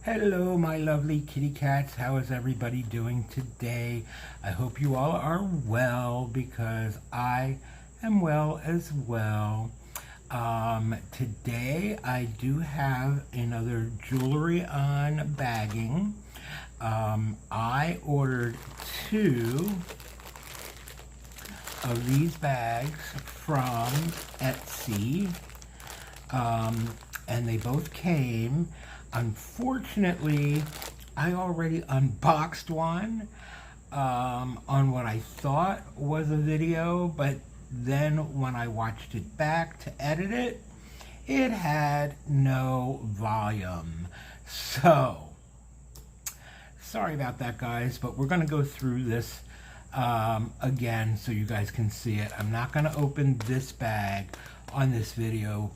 Hello, my lovely kitty cats. How is everybody doing today? I hope you all are well because I am well as well. Today I do have another jewelry unbagging. I ordered two of these bags from Etsy, and they both came. Unfortunately, I already unboxed one on what I thought was a video, but then when I watched it back to edit it, it had no volume. So, sorry about that, guys, but we're going to go through this again so you guys can see it. I'm not going to open this bag on this video.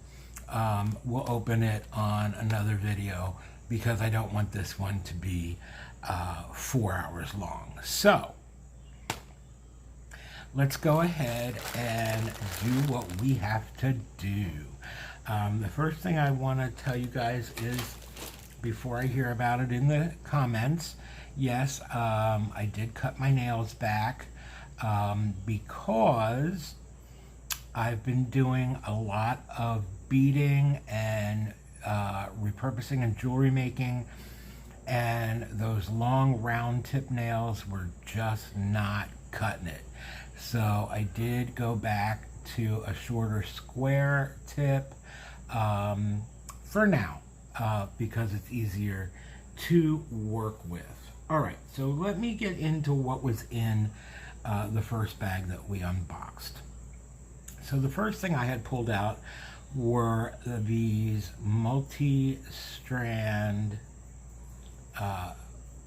We'll open it on another video because I don't want this one to be 4 hours long. So let's go ahead and do what we have to do. The first thing I want to tell you guys is, before I hear about it in the comments, yes, I did cut my nails back because I've been doing a lot of beading and repurposing and jewelry making, and those long round tip nails were just not cutting it. So I did go back to a shorter square tip for now because it's easier to work with. All right, so let me get into what was in the first bag that we unboxed. So the first thing I had pulled out were these multi-strand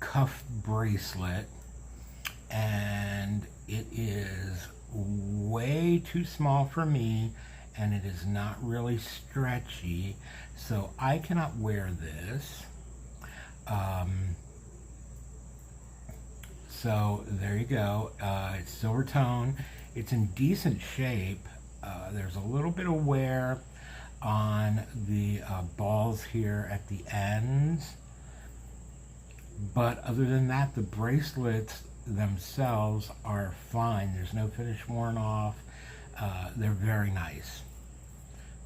cuff bracelet, and it is way too small for me, and it is not really stretchy, so I cannot wear this. So there you go. It's silver tone. It's in decent shape. There's a little bit of wear on the balls here at the ends, but other than that, the bracelets themselves are fine. There's no finish worn off. They're very nice,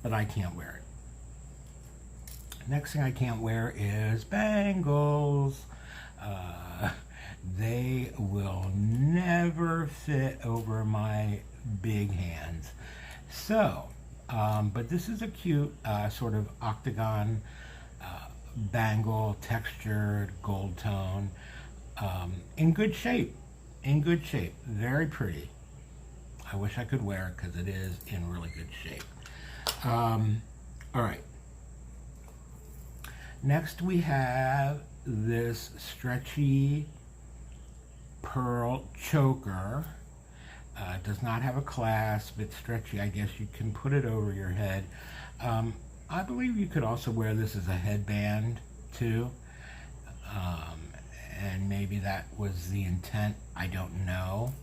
but I can't wear it. Next thing I can't wear is bangles. They will never fit over my big hands. So, but this is a cute sort of octagon bangle, textured gold tone, in good shape. Very pretty. I wish I could wear it because it is in really good shape. All right. Next we have this stretchy pearl choker. It does not have a clasp. It's stretchy. I guess you can put it over your head. I believe you could also wear this as a headband too. And maybe that was the intent. I don't know.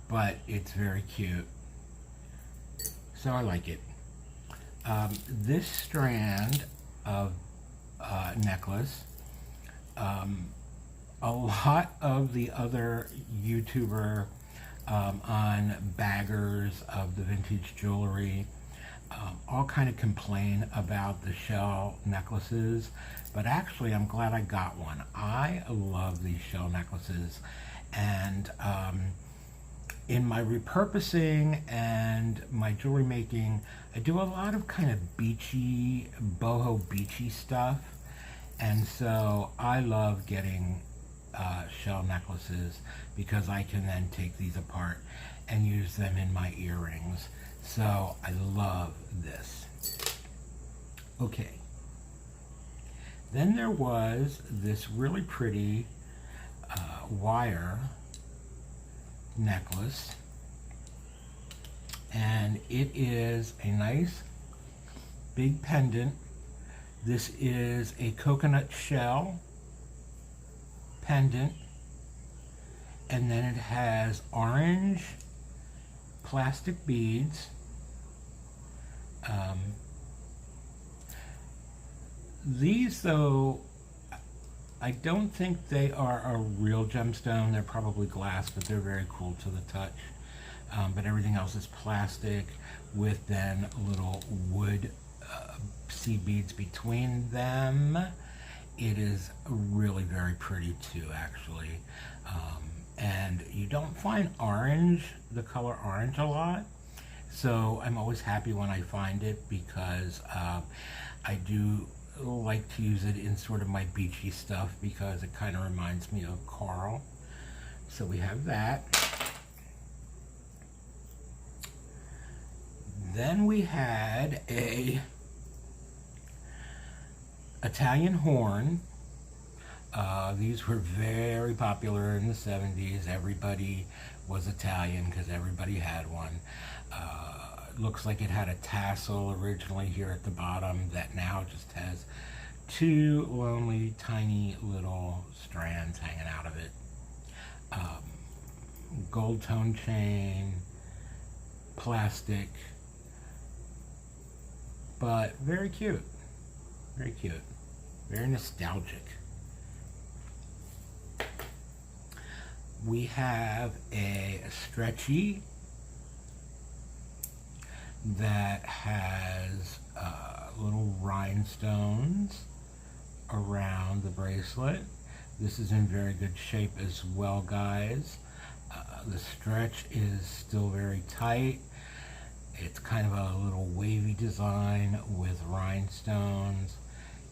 But it's very cute. So I like it. This strand of necklace, a lot of the other YouTuber on baggers of the vintage jewelry all kind of complain about the shell necklaces, but actually I'm glad I got one. I love these shell necklaces, and in my repurposing and my jewelry making, I do a lot of kind of beachy, boho beachy stuff, and so I love getting shell necklaces because I can then take these apart and use them in my earrings. So I love this. Okay. Then there was this really pretty wire necklace, and it is a nice big pendant. This is a coconut shell pendant, and then it has orange plastic beads. These, though, I don't think they are a real gemstone. They're probably glass, but they're very cool to the touch. But everything else is plastic with then little wood seed beads between them. It is really very pretty too, actually. And you don't find orange, the color orange, a lot. So I'm always happy when I find it, because I do like to use it in sort of my beachy stuff, because it kind of reminds me of coral. So we have that. Then we had a Italian horn. These were very popular in the 70s. Everybody was Italian because everybody had one. Looks like it had a tassel originally here at the bottom that now just has two lonely tiny little strands hanging out of it. Gold tone chain, plastic, but very cute. Very cute. Very nostalgic. We have a stretchy that has little rhinestones around the bracelet. This is in very good shape as well, guys. The stretch is still very tight. It's kind of a little wavy design with rhinestones.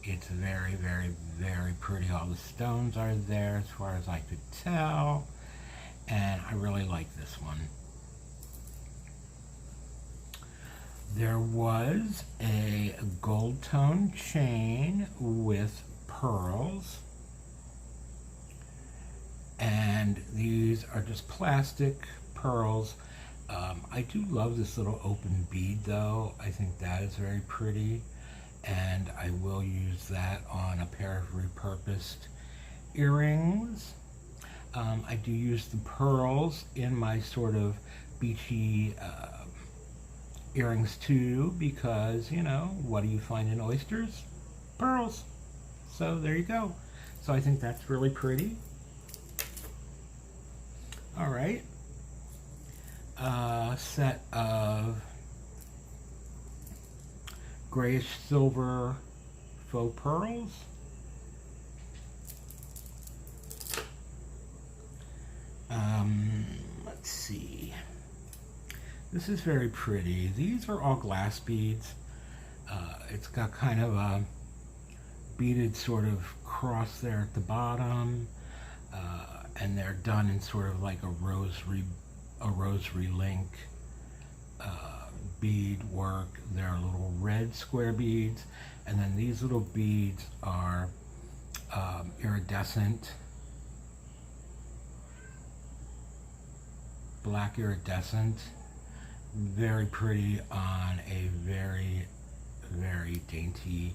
It's very, very, very pretty. All the stones are there as far as I could tell. And I really like this one. There was a gold tone chain with pearls. And these are just plastic pearls. I do love this little open bead, though. I think that is very pretty. And I will use that on a pair of repurposed earrings. I do use the pearls in my sort of beachy earrings too, because, you know, what do you find in oysters? Pearls. So there you go. So I think that's really pretty. All right. Set of grayish silver faux pearls. Let's see. This is very pretty. These are all glass beads. It's got kind of a beaded sort of cross there at the bottom, and they're done in sort of like a rosary link bead work. There are little red square beads, and then these little beads are iridescent, black iridescent. Very pretty on a very, very dainty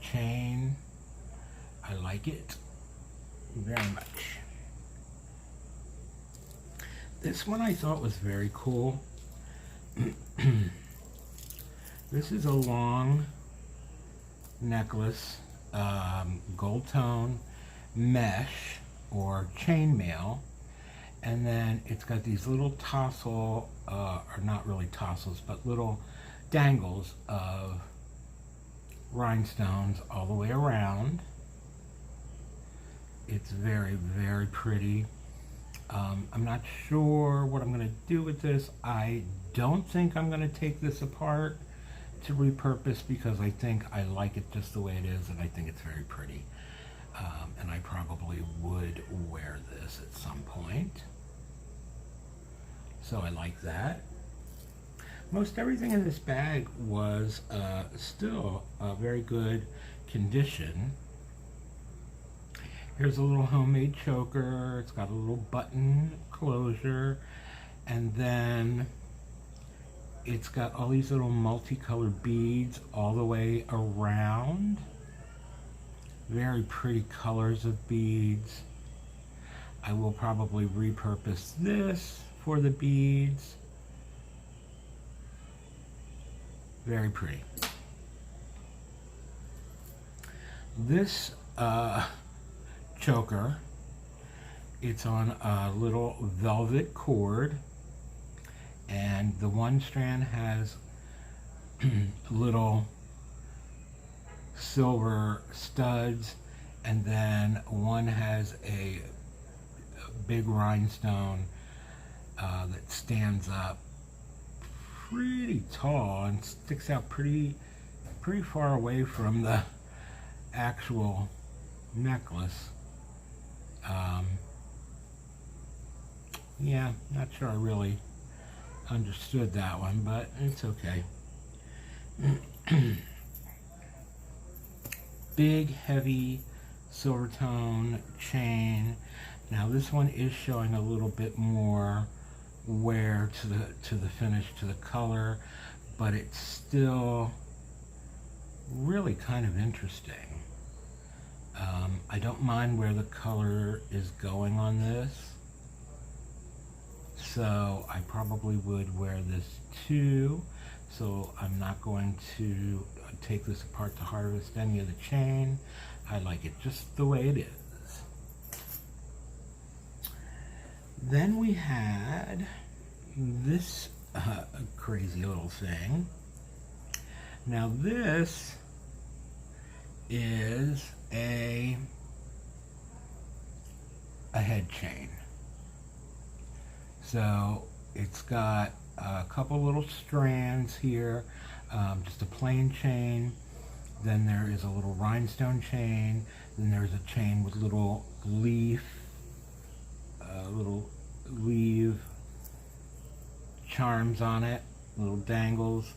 chain. I like it very much. This one I thought was very cool. This is a long necklace, gold tone mesh or chainmail, and then it's got these little tassel, or not really tassels, but little dangles of rhinestones all the way around. It's very, very pretty. I'm not sure what I'm going to do with this. I don't think I'm going to take this apart to repurpose, because I think I like it just the way it is, and I think it's very pretty. And I probably would wear this at some point. So I like that. Most everything in this bag was still very good condition. Here's a little homemade choker. It's got a little button closure, and then it's got all these little multicolored beads all the way around. Very pretty colors of beads. I will probably repurpose this for the beads. Very pretty. This choker, it's on a little velvet cord, and the one strand has little silver studs, and then one has a big rhinestone that stands up pretty tall and sticks out pretty far away from the actual necklace. Yeah, not sure I really understood that one, but it's okay. Big, heavy silver tone chain. Now this one is showing a little bit more wear to the finish, to the color, but it's still really kind of interesting. I don't mind where the color is going on this, so I probably would wear this too. So I'm not going to take this apart to harvest any of the chain. I like it just the way it is. Then we had this crazy little thing. Now this is a head chain. So it's got a couple little strands here, just a plain chain. Then there is a little rhinestone chain. Then there's a chain with little leaf charms on it, little dangles,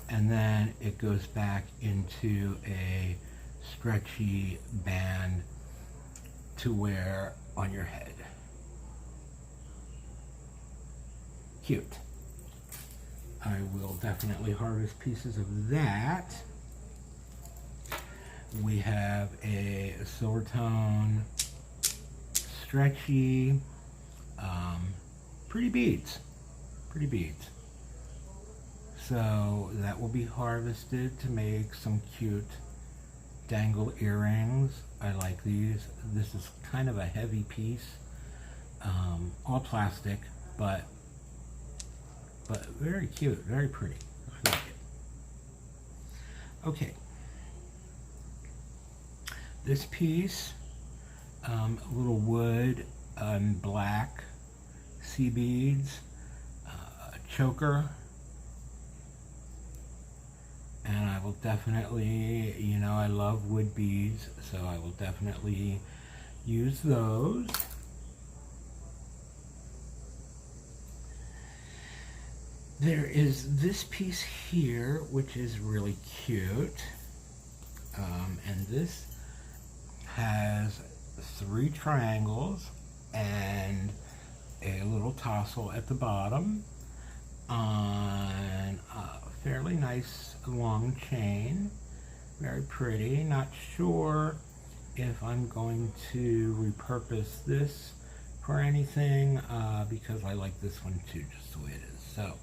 and then it goes back into a stretchy band to wear on your head. Cute. I will definitely harvest pieces of that. We have a silver tone, stretchy, pretty beads. So that will be harvested to make some cute dangle earrings. I like these. This is kind of a heavy piece, all plastic, but very cute, very pretty. I like it. Okay. This piece, little wood and black sea beads, choker, and I will definitely, you know, I love wood beads, so I will definitely use those. There is this piece here, which is really cute, and this has 3 triangles and a little tassel at the bottom on a fairly nice long chain. Very pretty. Not sure if I'm going to repurpose this for anything because I like this one too, just the way it is. So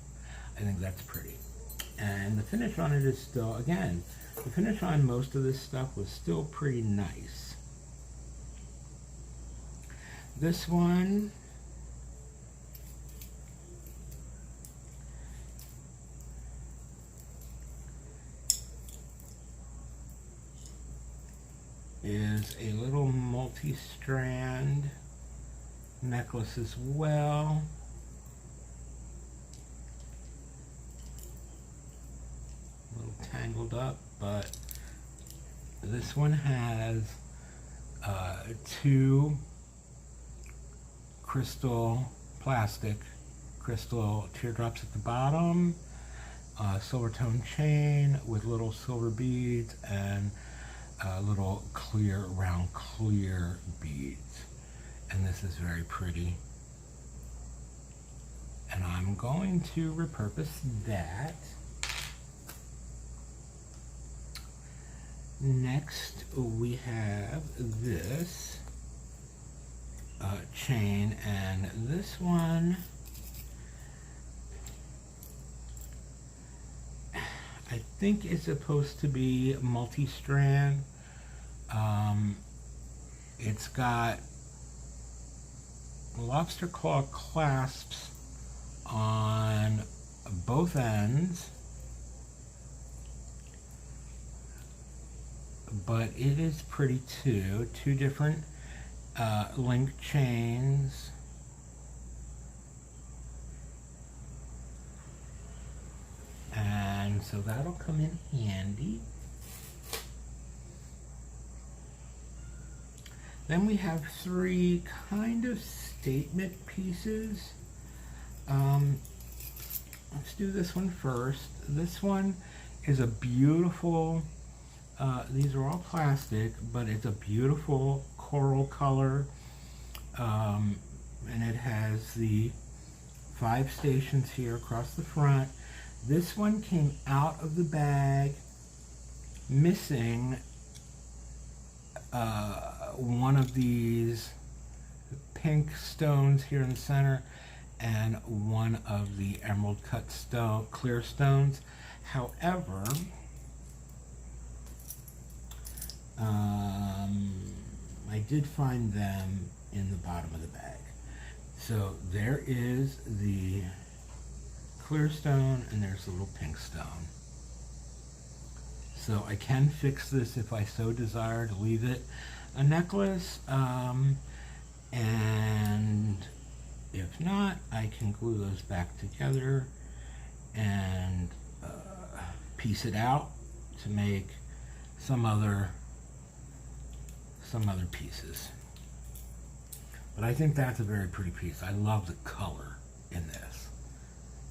I think that's pretty. And the finish on it is still, again, the finish on most of this stuff was still pretty nice. This one is a little multi-strand necklace as well. A little tangled up, but this one has 2 plastic crystal teardrops at the bottom, silver tone chain with little silver beads, and little round clear beads. And this is very pretty. And I'm going to repurpose that. Next, we have this chain, and this one I think is supposed to be multi-strand. It's got lobster claw clasps on both ends, but it is pretty too. Two different link chains. And so that'll come in handy. Then we have three kind of statement pieces. Let's do this one first. This one is a beautiful, these are all plastic, but it's a beautiful coral color. And it has the 5 stations here across the front. This one came out of the bag missing one of these pink stones here in the center and one of the emerald cut stone, clear stones. However, I did find them in the bottom of the bag. So there is the clear stone and there's the little pink stone. So I can fix this if I so desire to leave it a necklace, and if not, I can glue those back together and piece it out to make some other pieces. But I think that's a very pretty piece. I love the color in this.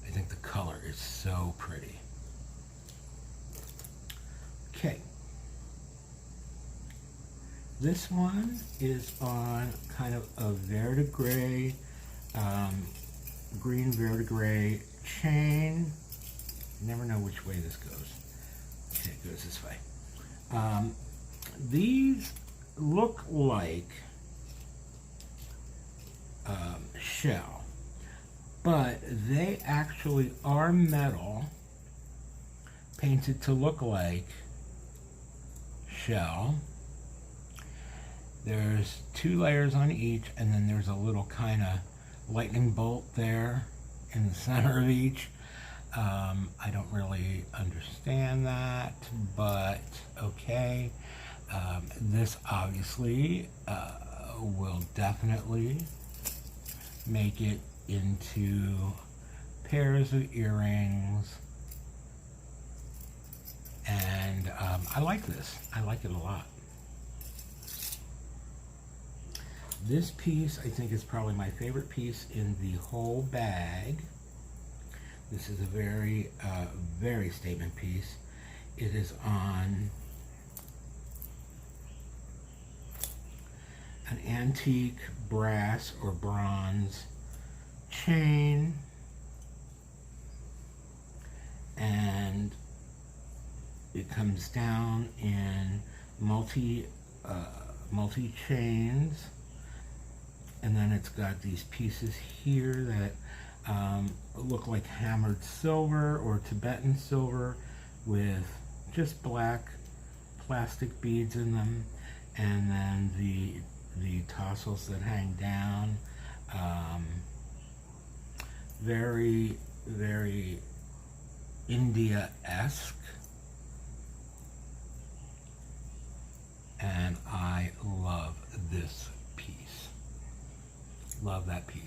I think the color is so pretty. Okay. This one is on kind of a verdigris, green verdigris chain. Never know which way this goes. Okay, it goes this way. These look like shell, but they actually are metal painted to look like shell. There's 2 layers on each, and then there's a little kind of lightning bolt there in the center of each. I don't really understand that, but okay. This obviously will definitely make it into pairs of earrings, and I like this. I like it a lot. This piece, I think, is probably my favorite piece in the whole bag. This is a very, very statement piece. It is on an antique brass or bronze chain, and it comes down in multi chains, and then it's got these pieces here that look like hammered silver or Tibetan silver with just black plastic beads in them, and then the tassels that hang down. Very, very India-esque, and I love this piece. Love that piece.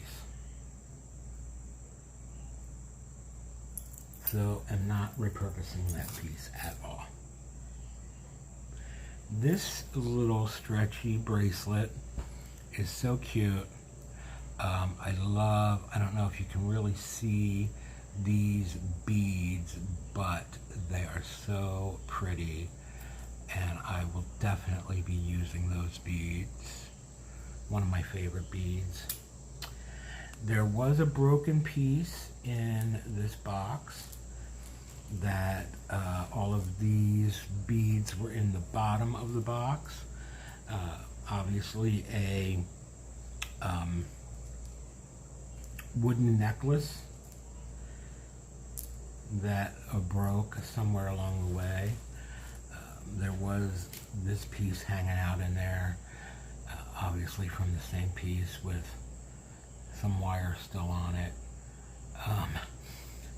So I'm not repurposing that piece at all. This little stretchy bracelet is so cute. I don't know if you can really see these beads, but they are so pretty, and I will definitely be using those beads. One of my favorite beads. There was a broken piece in this box that all of these beads were in the bottom of the box. Obviously a wooden necklace that broke somewhere along the way. There was this piece hanging out in there, obviously from the same piece with some wire still on it.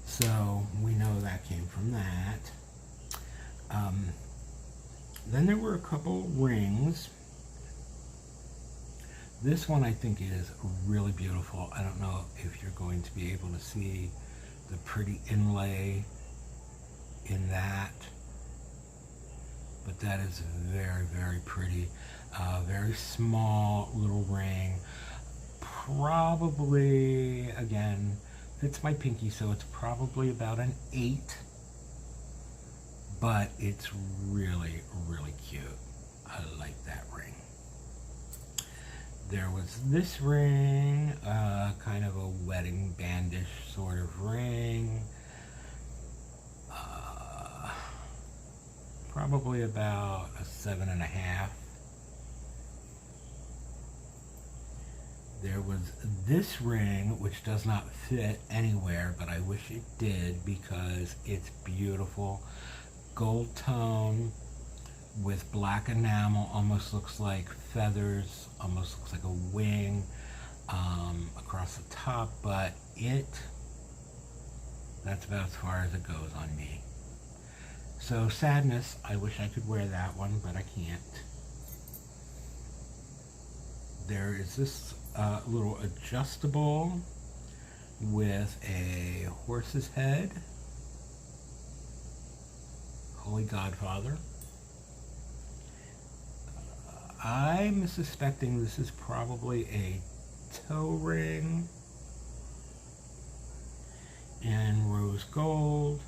So we know that came from that. Then there were a couple rings. This one I think is really beautiful. I don't know if you're going to be able to see the pretty inlay in that, but that is very, very pretty. Very small little ring. Probably, again, fits my pinky, so it's probably about an 8. But it's really, really cute. I like that ring. There was this ring, kind of a wedding bandish sort of ring. Probably about a 7.5. There was this ring, which does not fit anywhere, but I wish it did because it's beautiful. Gold tone with black enamel, almost looks like feathers, almost looks like a wing across the top, but that's about as far as it goes on me. So sadness, I wish I could wear that one, but I can't. There is this little adjustable with a horse's head. Holy Godfather. I'm suspecting this is probably a toe ring in rose gold.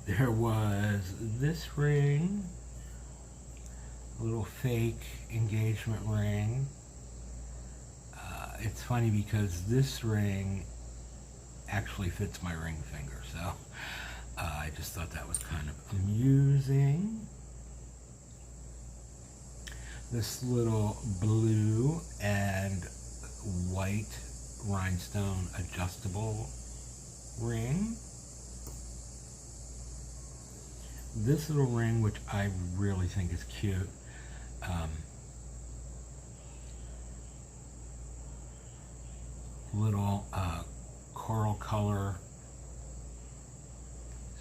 There was this ring, a little fake engagement ring. It's funny because this ring actually fits my ring finger, so I just thought that was kind of amusing. This little blue and white rhinestone adjustable ring. This little ring, which I really think is cute. Little coral color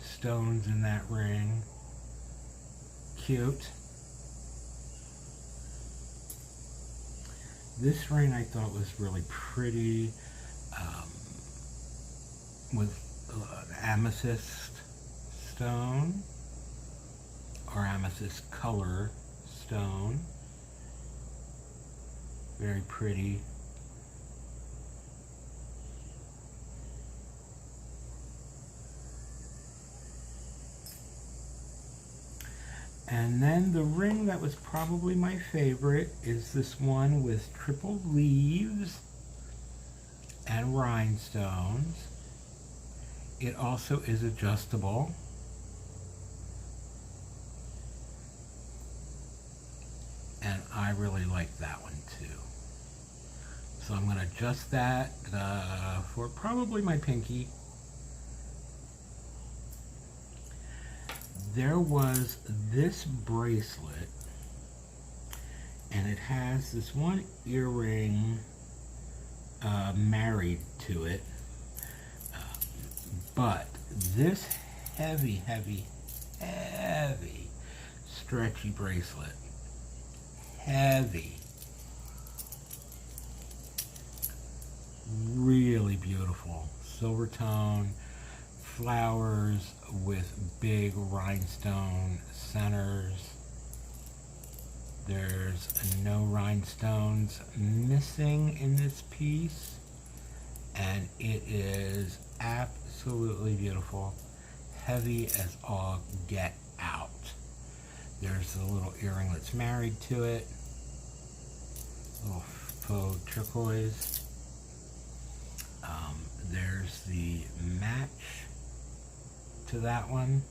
stones in that ring. Cute. This ring I thought was really pretty, with amethyst stone, or amethyst color stone. Very pretty. And then the ring that was probably my favorite is this one with triple leaves and rhinestones. It also is adjustable. And I really like that one too. So I'm going to adjust that for probably my pinky. There was this bracelet, and it has this one earring married to it, but this heavy, heavy, heavy stretchy bracelet, heavy, really beautiful, silver tone, flowers with big rhinestone centers. There's no rhinestones missing in this piece, and it is absolutely beautiful, heavy as all get out. There's the little earring that's married to it, little faux turquoise. There's the match to that one.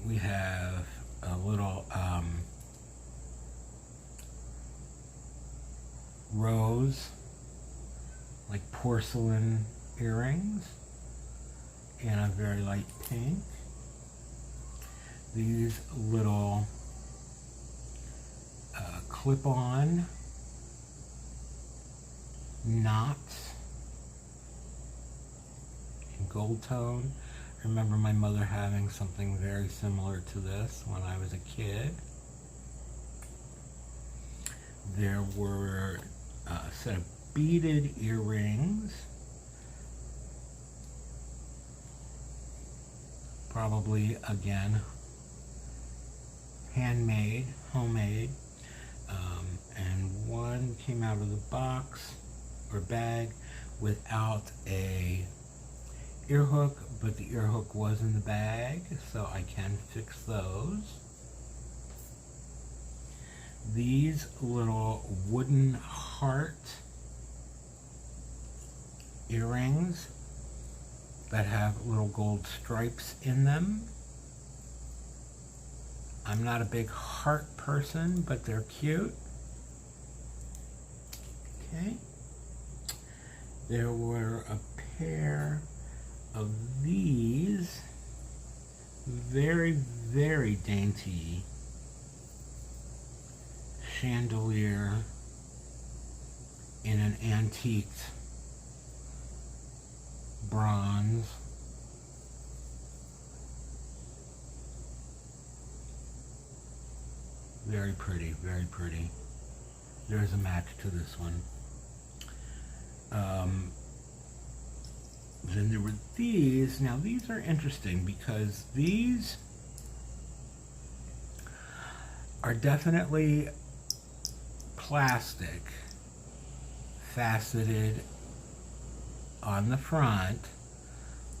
We have a little rose, like porcelain earrings in a very light pink. These little clip-on knots in gold tone. I remember my mother having something very similar to this when I was a kid. There were a set of beaded earrings, probably again handmade, homemade, and one came out of the box or bag without a ear hook, but the ear hook was in the bag, so I can fix those. These little wooden heart earrings that have little gold stripes in them. I'm not a big heart person, but they're cute. Okay. There were a pair of these very, very dainty chandelier in an antiqued bronze. Very pretty, very pretty. There's a match to this one. Then there were these. Now these are interesting because these are definitely plastic, faceted on the front,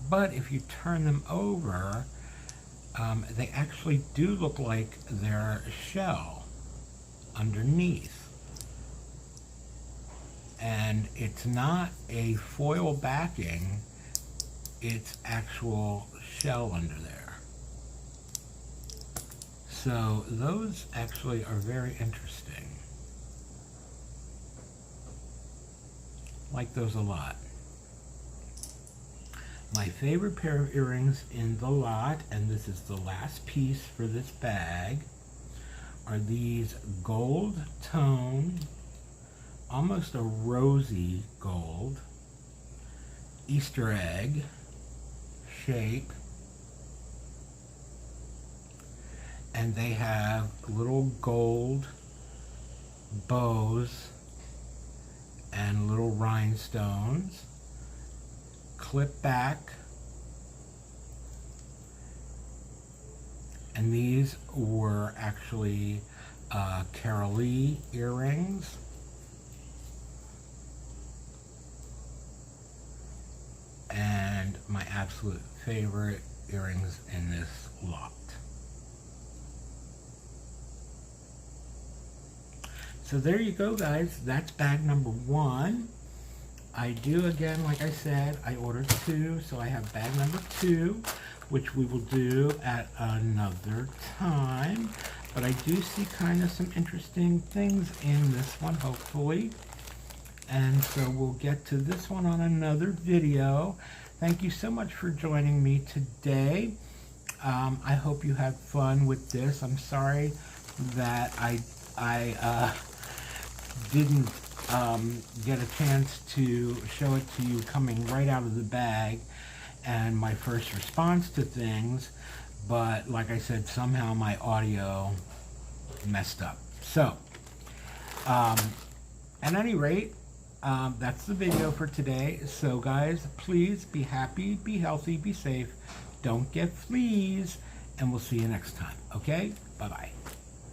but if you turn them over, they actually do look like they're shell underneath. And it's not a foil backing, it's actual shell under there. So those actually are very interesting. Like those a lot. My favorite pair of earrings in the lot, and this is the last piece for this bag, are these gold tone, almost a rosy gold, Easter egg shape, and they have little gold bows and little rhinestones, clip back, and these were actually Carol Lee earrings. And my absolute favorite earrings in this lot. So there you go, guys. That's bag number 1. I do, again, like I said, I ordered 2, so I have bag number 2, which we will do at another time. But I do see kind of some interesting things in this one, hopefully. And so we'll get to this one on another video. Thank you so much for joining me today. I hope you had fun with this. I'm sorry that I didn't get a chance to show it to you coming right out of the bag and my first response to things. But like I said, somehow my audio messed up. So, at any rate, that's the video for today. So guys, please be happy, be healthy, be safe, don't get fleas, and we'll see you next time. Okay? Bye-bye.